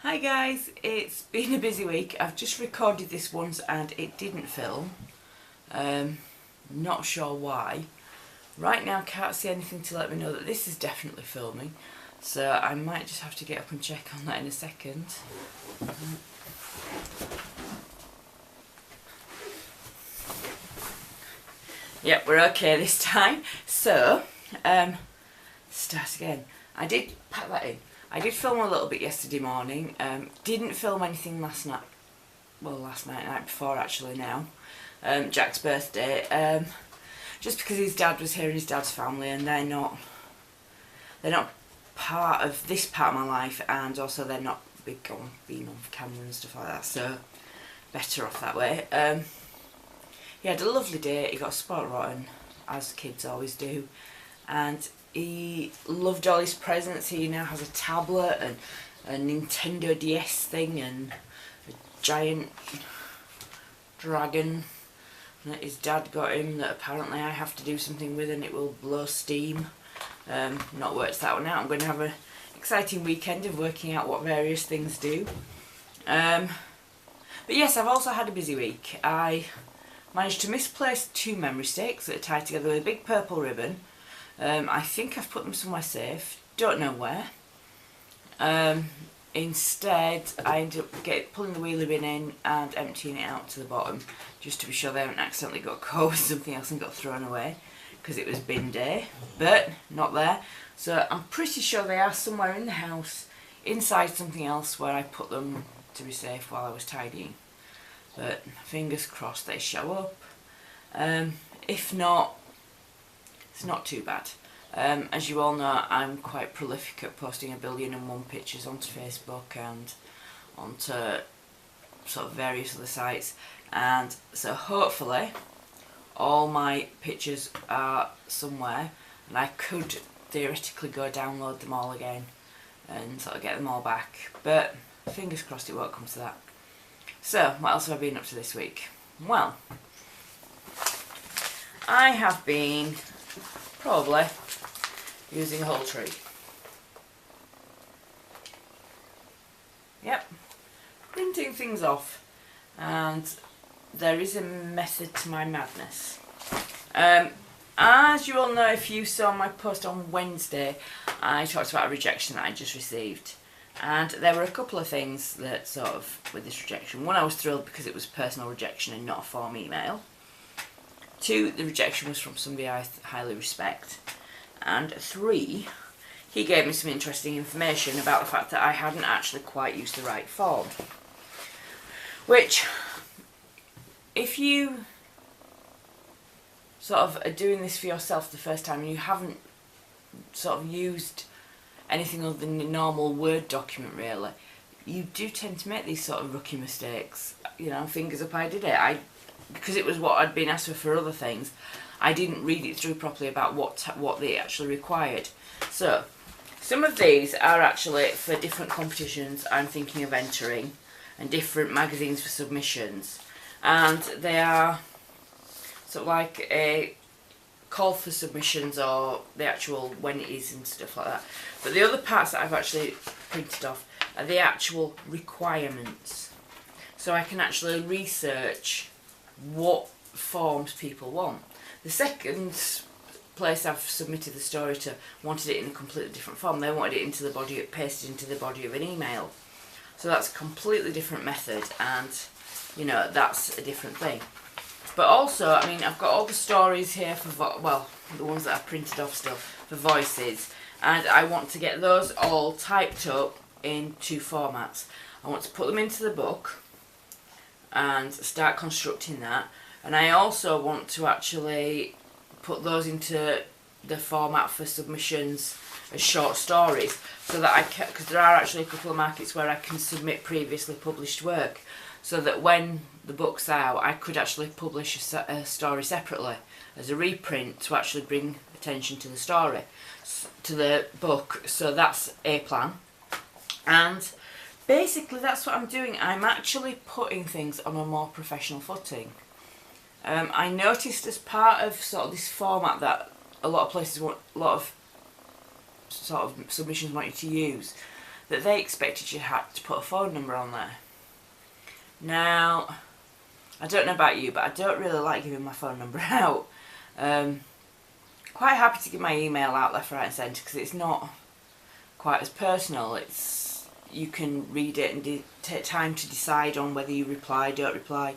Hi guys, it's been a busy week. I've just recorded this once and it didn't film. Not sure why. Right now can't see anything to let me know that this is definitely filming. So I might just have to get up and check on that in a second. Yep, we're okay this time. So, start again. I did pack that in. I did film a little bit yesterday morning. Didn't film anything last night. Well, last night, night before actually now. Jack's birthday. Just because his dad was here and his dad's family, and they're not part of this part of my life, and also they're not big on being on camera and stuff like that. So better off that way. He had a lovely day. He got spoiled rotten, as kids always do, and he loved all his presents. He now has a tablet and a Nintendo DS thing and a giant dragon that his dad got him that apparently I have to do something with and it will blow steam. Not worked that one out. I'm going to have an exciting weekend of working out what various things do. But yes, I've also had a busy week. I managed to misplace 2 memory sticks that are tied together with a big purple ribbon. I think I've put them somewhere safe, don't know where. Instead, I ended up pulling the wheelie bin in and emptying it out to the bottom, just to be sure they haven't accidentally got caught with something else and got thrown away, because it was bin day, but not there. So I'm pretty sure they are somewhere in the house, inside something else where I put them to be safe while I was tidying. But fingers crossed they show up. If not, it's not too bad. As you all know, I'm quite prolific at posting 1,000,001 pictures onto Facebook and onto sort of various other sites, and so hopefully all my pictures are somewhere and I could theoretically go download them all again and sort of get them all back, but fingers crossed it won't come to that. So what else have I been up to this week? Well, I have been probably using a whole tree. Yep, printing things off, and there is a method to my madness. As you all know, if you saw my post on Wednesday, I talked about a rejection that I just received, and there were a couple of things that sort of with this rejection. One, I was thrilled because it was personal rejection and not a form email. 2, the rejection was from somebody I highly respect. And 3, he gave me some interesting information about the fact that I hadn't actually quite used the right form. Which, if you sort of are doing this for yourself the first time and you haven't sort of used anything other than a normal Word document really, you do tend to make these sort of rookie mistakes. You know, fingers up, I did it. Because it was what I'd been asked for other things, I didn't read it through properly about what they actually required. So, some of these are actually for different competitions I'm thinking of entering, and different magazines for submissions. And they are sort of like a call for submissions or the actual when it is and stuff like that. But the other parts that I've actually printed off are the actual requirements. So I can actually research what forms people want. The second place I've submitted the story to wanted it in a completely different form. They wanted it pasted into the body of an email. So that's a completely different method, and you know, that's a different thing. But also, I mean, I've got all the stories here for, well, the ones that I've printed off still, for voices, and I want to get those all typed up in 2 formats. I want to put them into the book and start constructing that, and I also want to actually put those into the format for submissions as short stories, so that I can, because there are actually a couple of markets where I can submit previously published work, so that when the book's out I could actually publish a story separately as a reprint to actually bring attention to the story, to the book. So that's a plan, and basically that's what I'm doing. I'm actually putting things on a more professional footing. I noticed as part of sort of this format that a lot of places want, a lot of sort of submissions want you to use, that they expected you had to put a phone number on there. Now, I don't know about you, but I don't really like giving my phone number out. Quite happy to give my email out left, right and centre because it's not quite as personal. You can read it and take time to decide on whether you reply, don't reply.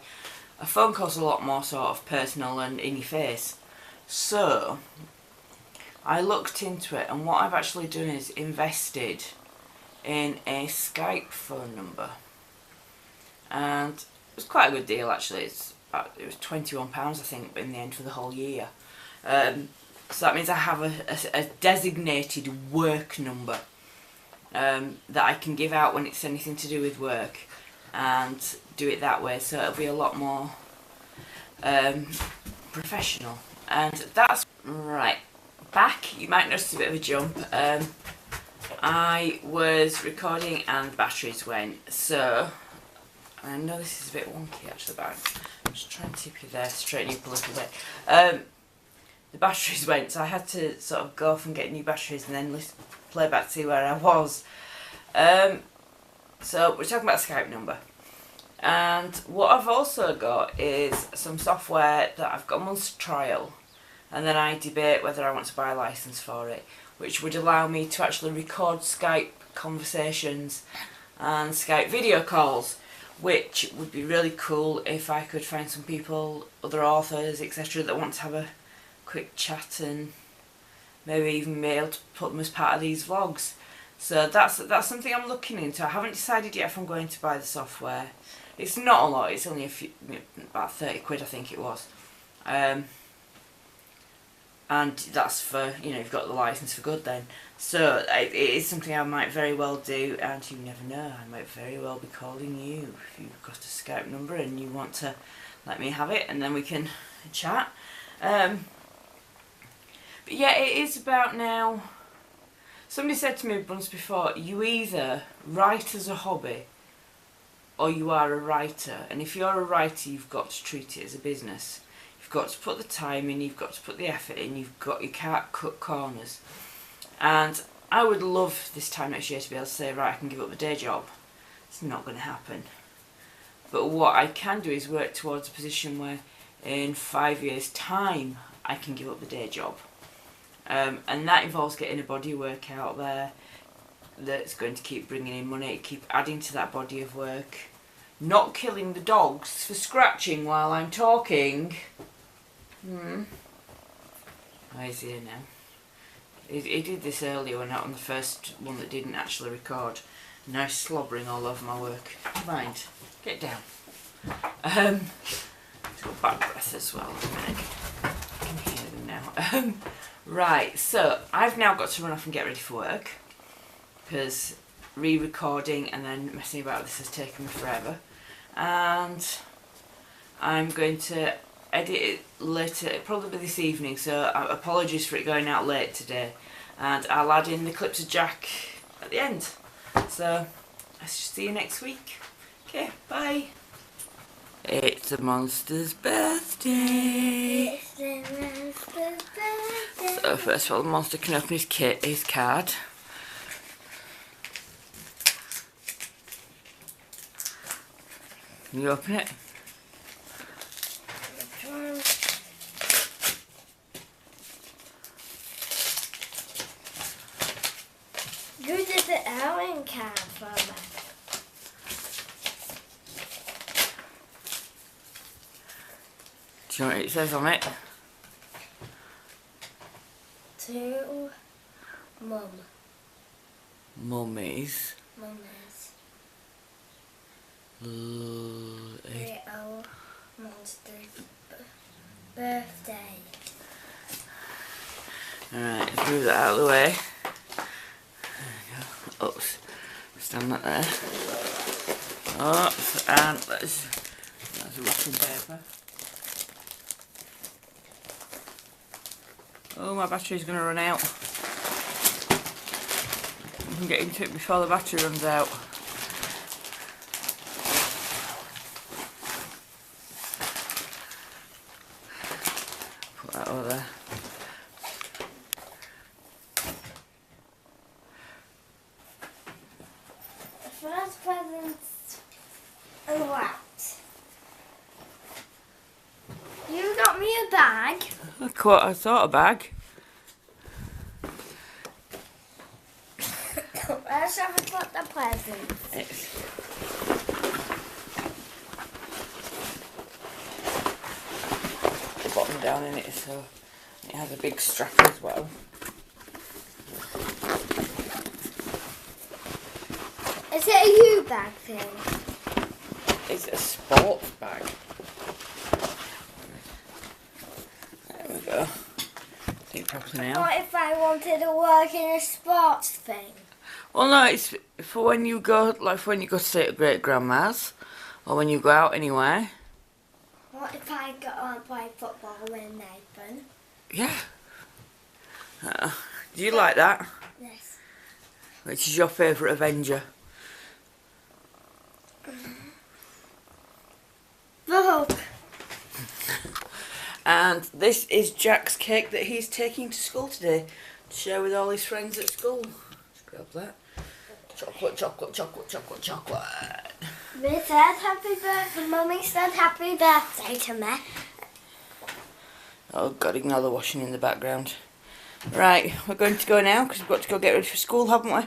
A phone call's a lot more sort of personal and in your face. So, I looked into it, and what I've actually done is invested in a Skype phone number. And it was quite a good deal actually. It was £21 I think in the end for the whole year. So that means I have a designated work number that I can give out when it's anything to do with work, and do it that way, so it'll be a lot more professional. And that's right. Back, you might notice a bit of a jump. I was recording and the batteries went, so I know this is a bit wonky actually, but I'm just trying to tip you there, straighten you up a little bit. The batteries went, so I had to sort of go off and get new batteries and then play back to see where I was. So we're talking about a Skype number. And what I've also got is some software that I've got a month's trial, and then I debate whether I want to buy a license for it, which would allow me to actually record Skype conversations and Skype video calls, which would be really cool if I could find some people, other authors, etc., that want to have a quick chat and maybe even be able to put them as part of these vlogs. So that's something I'm looking into. I haven't decided yet if I'm going to buy the software. It's not a lot, it's only about 30 quid I think it was. And that's for, you've got the license for good then. So it is something I might very well do, and you never know, I might very well be calling you if you've got a Skype number and you want to let me have it, and then we can chat. But yeah, it is about now. Somebody said to me once before, you either write as a hobby or you are a writer, and if you're a writer you've got to treat it as a business. You've got to put the time in, you've got to put the effort in, you can't cut corners. And I would love this time next year to be able to say, right, I can give up the day job. It's not going to happen. But what I can do is work towards a position where in 5 years' time I can give up the day job. And that involves getting a body of work out there that's going to keep bringing in money, keep adding to that body of work, not killing the dogs for scratching while I'm talking. Oh, he's here now. He did this earlier when on the first one that didn't actually record. Now he's slobbering all over my work. Mind, get down. He's got bad breath as well. I can hear them now. Right, so I've now got to run off and get ready for work, because re-recording and then messing about this has taken me forever. And I'm going to edit it later, probably this evening, so apologies for it going out late today. And I'll add in the clips of Jack at the end. So, I'll see you next week. Okay, bye. It's the monster's birthday. It's the monster's birthday. So first of all, the monster can open his card. Can you open it? You did the Ellen card for me. Do you know what it says on it? To Mum. Mummies. Mummies. Little Little monster's birthday. Alright, let's move that out of the way. There we go. Oops. Stand that there. Oops. And that's a wrapping paper. Oh, my battery's going to run out. I can get into it before the battery runs out. Put that over there. bag. I thought a bag. Let's have a put the presents. It's the bottom down in it, so it has a big strap as well. Is it a U bag thing? It's a sports bag. There we go. See it properly now. What if I wanted to work in a sports thing? Well, no, it's for when you go, like for when you go to stay at great grandma's, or when you go out anywhere. What if I go and play football with Nathan? Yeah. Do you like that? Yes. Which is your favourite Avenger? The Hulk. And this is Jack's cake that he's taking to school today to share with all his friends at school. Let's grab that. Chocolate, chocolate, chocolate, chocolate, chocolate. We said happy birthday. Mummy said happy birthday to me. Oh God, ignore the washing in the background. Right, we're going to go now because we've got to go get ready for school, haven't we?